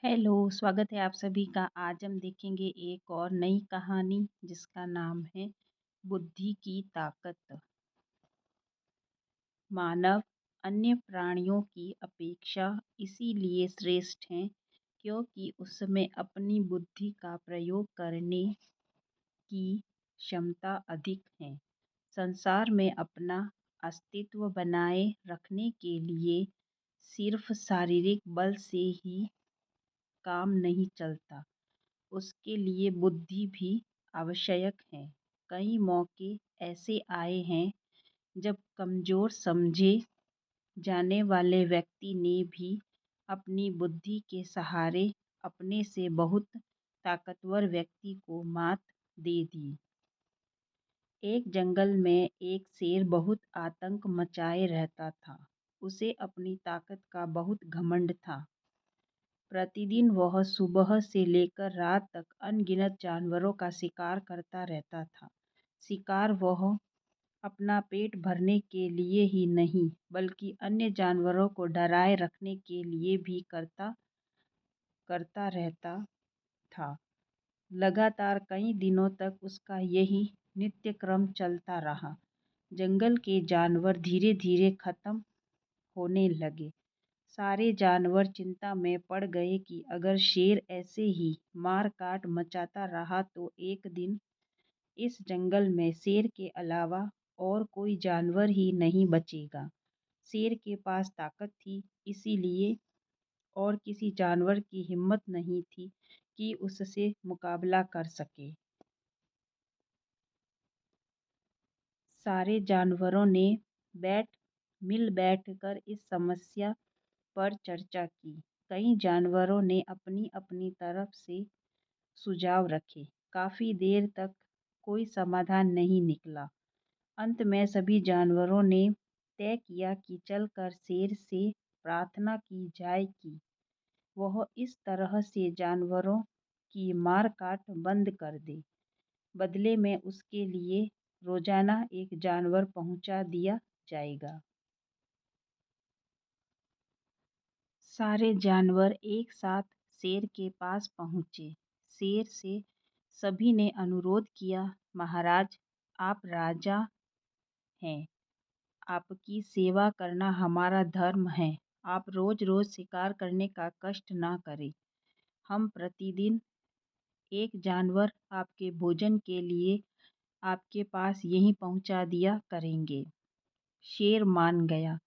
Hello, स्वागत है आप सभी का। आज हम देखेंगे एक और नई कहानी जिसका नाम है बुद्धि की ताकत। मानव अन्य प्राणियों की अपेक्षा इसीलिए श्रेष्ठ है क्योंकि उसमें अपनी बुद्धि का प्रयोग करने की क्षमता अधिक है। संसार में अपना अस्तित्व बनाए रखने के लिए सिर्फ शारीरिक बल से ही काम नहीं चलता, उसके लिए बुद्धि भी आवश्यक है। कई मौके ऐसे आए हैं जब कमजोर समझे जाने वाले व्यक्ति ने भी अपनी बुद्धि के सहारे अपने से बहुत ताकतवर व्यक्ति को मात दे दी। एक जंगल में एक शेर बहुत आतंक मचाए रहता था। उसे अपनी ताकत का बहुत घमंड था। प्रतिदिन वह सुबह से लेकर रात तक अनगिनत जानवरों का शिकार करता रहता था। शिकार वह अपना पेट भरने के लिए ही नहीं बल्कि अन्य जानवरों को डराए रखने के लिए भी करता करता रहता था। लगातार कई दिनों तक उसका यही नित्य क्रम चलता रहा। जंगल के जानवर धीरे धीरे खत्म होने लगे। सारे जानवर चिंता में पड़ गए कि अगर शेर ऐसे ही मार काट मचाता रहा तो एक दिन इस जंगल में शेर के अलावा और कोई जानवर ही नहीं बचेगा। शेर के पास ताकत थी, इसीलिए और किसी जानवर की हिम्मत नहीं थी कि उससे मुकाबला कर सके। सारे जानवरों ने बैठ बैठकर इस समस्या पर चर्चा की। कई जानवरों ने अपनी अपनी तरफ से सुझाव रखे। काफी देर तक कोई समाधान नहीं निकला। अंत में सभी जानवरों ने तय किया कि चलकर शेर से प्रार्थना की जाए कि वह इस तरह से जानवरों की मार काट बंद कर दे। बदले में उसके लिए रोजाना एक जानवर पहुंचा दिया जाएगा। सारे जानवर एक साथ शेर के पास पहुंचे। शेर से सभी ने अनुरोध किया, महाराज, आप राजा हैं, आपकी सेवा करना हमारा धर्म है। आप रोज रोज शिकार करने का कष्ट ना करें। हम प्रतिदिन एक जानवर आपके भोजन के लिए आपके पास यहीं पहुंचा दिया करेंगे। शेर मान गया।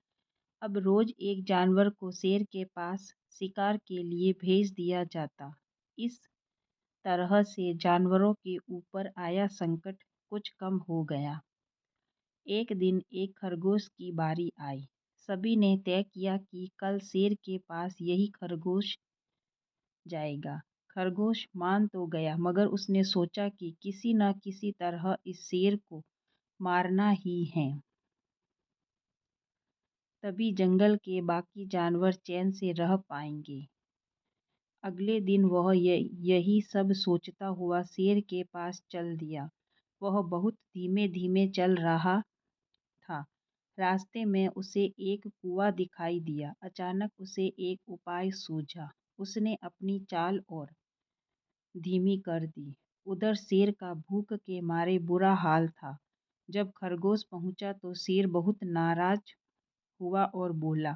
अब रोज एक जानवर को शेर के पास शिकार के लिए भेज दिया जाता। इस तरह से जानवरों के ऊपर आया संकट कुछ कम हो गया। एक दिन एक खरगोश की बारी आई। सभी ने तय किया कि कल शेर के पास यही खरगोश जाएगा। खरगोश मान तो गया, मगर उसने सोचा कि किसी न किसी तरह इस शेर को मारना ही है। तभी जंगल के बाकी जानवर चैन से रह पाएंगे। अगले दिन वह यही सब सोचता हुआ शेर के पास चल दिया। वह बहुत धीमे धीमे चल रहा था। रास्ते में उसे एक कुआं दिखाई दिया। अचानक उसे एक उपाय सूझा। उसने अपनी चाल और धीमी कर दी। उधर शेर का भूख के मारे बुरा हाल था। जब खरगोश पहुंचा तो शेर बहुत नाराज हुआ और बोला,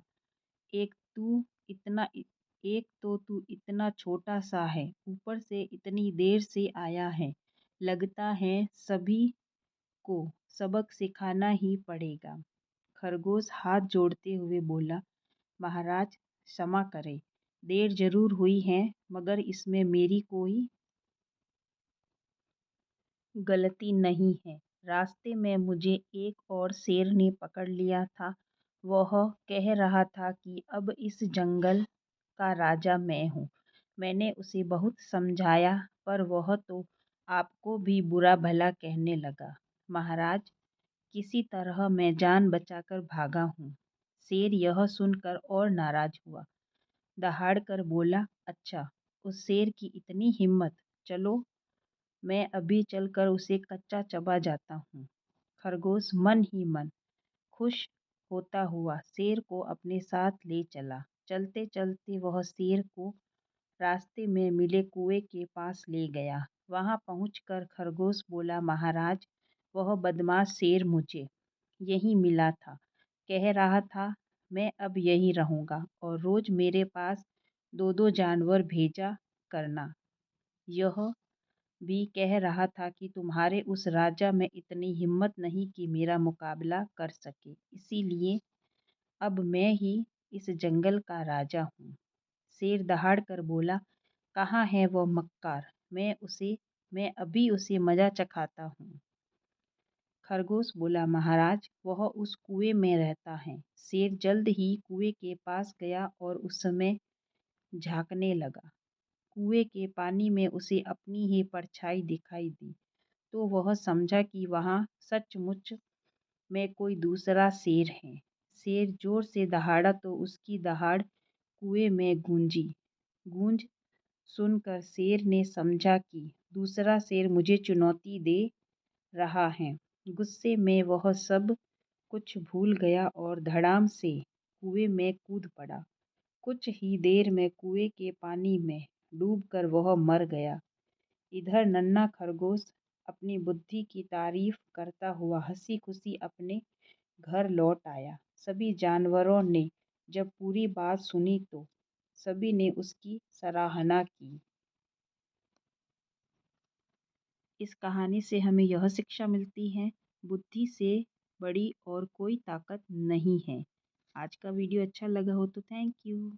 एक तू इतना एक तो तू इतना छोटा सा है, ऊपर से इतनी देर से आया है। लगता है सभी को सबक सिखाना ही पड़ेगा। खरगोश हाथ जोड़ते हुए बोला, महाराज, क्षमा करें, देर जरूर हुई है, मगर इसमें मेरी कोई गलती नहीं है। रास्ते में मुझे एक और शेर ने पकड़ लिया था। वह कह रहा था कि अब इस जंगल का राजा मैं हूँ। मैंने उसे बहुत समझाया, पर वह तो आपको भी बुरा भला कहने लगा। महाराज, किसी तरह मैं जान बचाकर भागा हूँ। शेर यह सुनकर और नाराज हुआ। दहाड़ कर बोला, अच्छा, उस शेर की इतनी हिम्मत, चलो मैं अभी चलकर उसे कच्चा चबा जाता हूँ। खरगोश मन ही मन खुश होता हुआ शेर को अपने साथ ले चला। चलते चलते वह शेर को रास्ते में मिले कुएं के पास ले गया। वहां पहुंचकर खरगोश बोला, महाराज, वह बदमाश शेर मुझे यहीं मिला था। कह रहा था मैं अब यहीं रहूंगा और रोज मेरे पास दो दो जानवर भेजा करना। यह भी कह रहा था कि तुम्हारे उस राजा में इतनी हिम्मत नहीं कि मेरा मुकाबला कर सके, इसीलिए अब मैं ही इस जंगल का राजा हूँ। शेर दहाड़ कर बोला, कहाँ है वह मक्कार? मैं अभी उसे मजा चखाता हूँ। खरगोश बोला, महाराज, वह उस कुएं में रहता है। शेर जल्द ही कुएं के पास गया और उसमें झांकने लगा। कुएं के पानी में उसे अपनी ही परछाई दिखाई दी, तो वह समझा कि वहां सचमुच में कोई दूसरा शेर है। शेर जोर से दहाड़ा तो उसकी दहाड़ कुएं में गूंजी। गूंज सुनकर शेर ने समझा कि दूसरा शेर मुझे चुनौती दे रहा है। गुस्से में वह सब कुछ भूल गया और धड़ाम से कुएं में कूद पड़ा। कुछ ही देर में कुएं के पानी में डूबकर वह मर गया। इधर नन्हा खरगोश अपनी बुद्धि की तारीफ करता हुआ हंसी खुशी अपने घर लौट आया। सभी जानवरों ने जब पूरी बात सुनी तो सभी ने उसकी सराहना की। इस कहानी से हमें यह शिक्षा मिलती है, बुद्धि से बड़ी और कोई ताकत नहीं है। आज का वीडियो अच्छा लगा हो तो थैंक यू।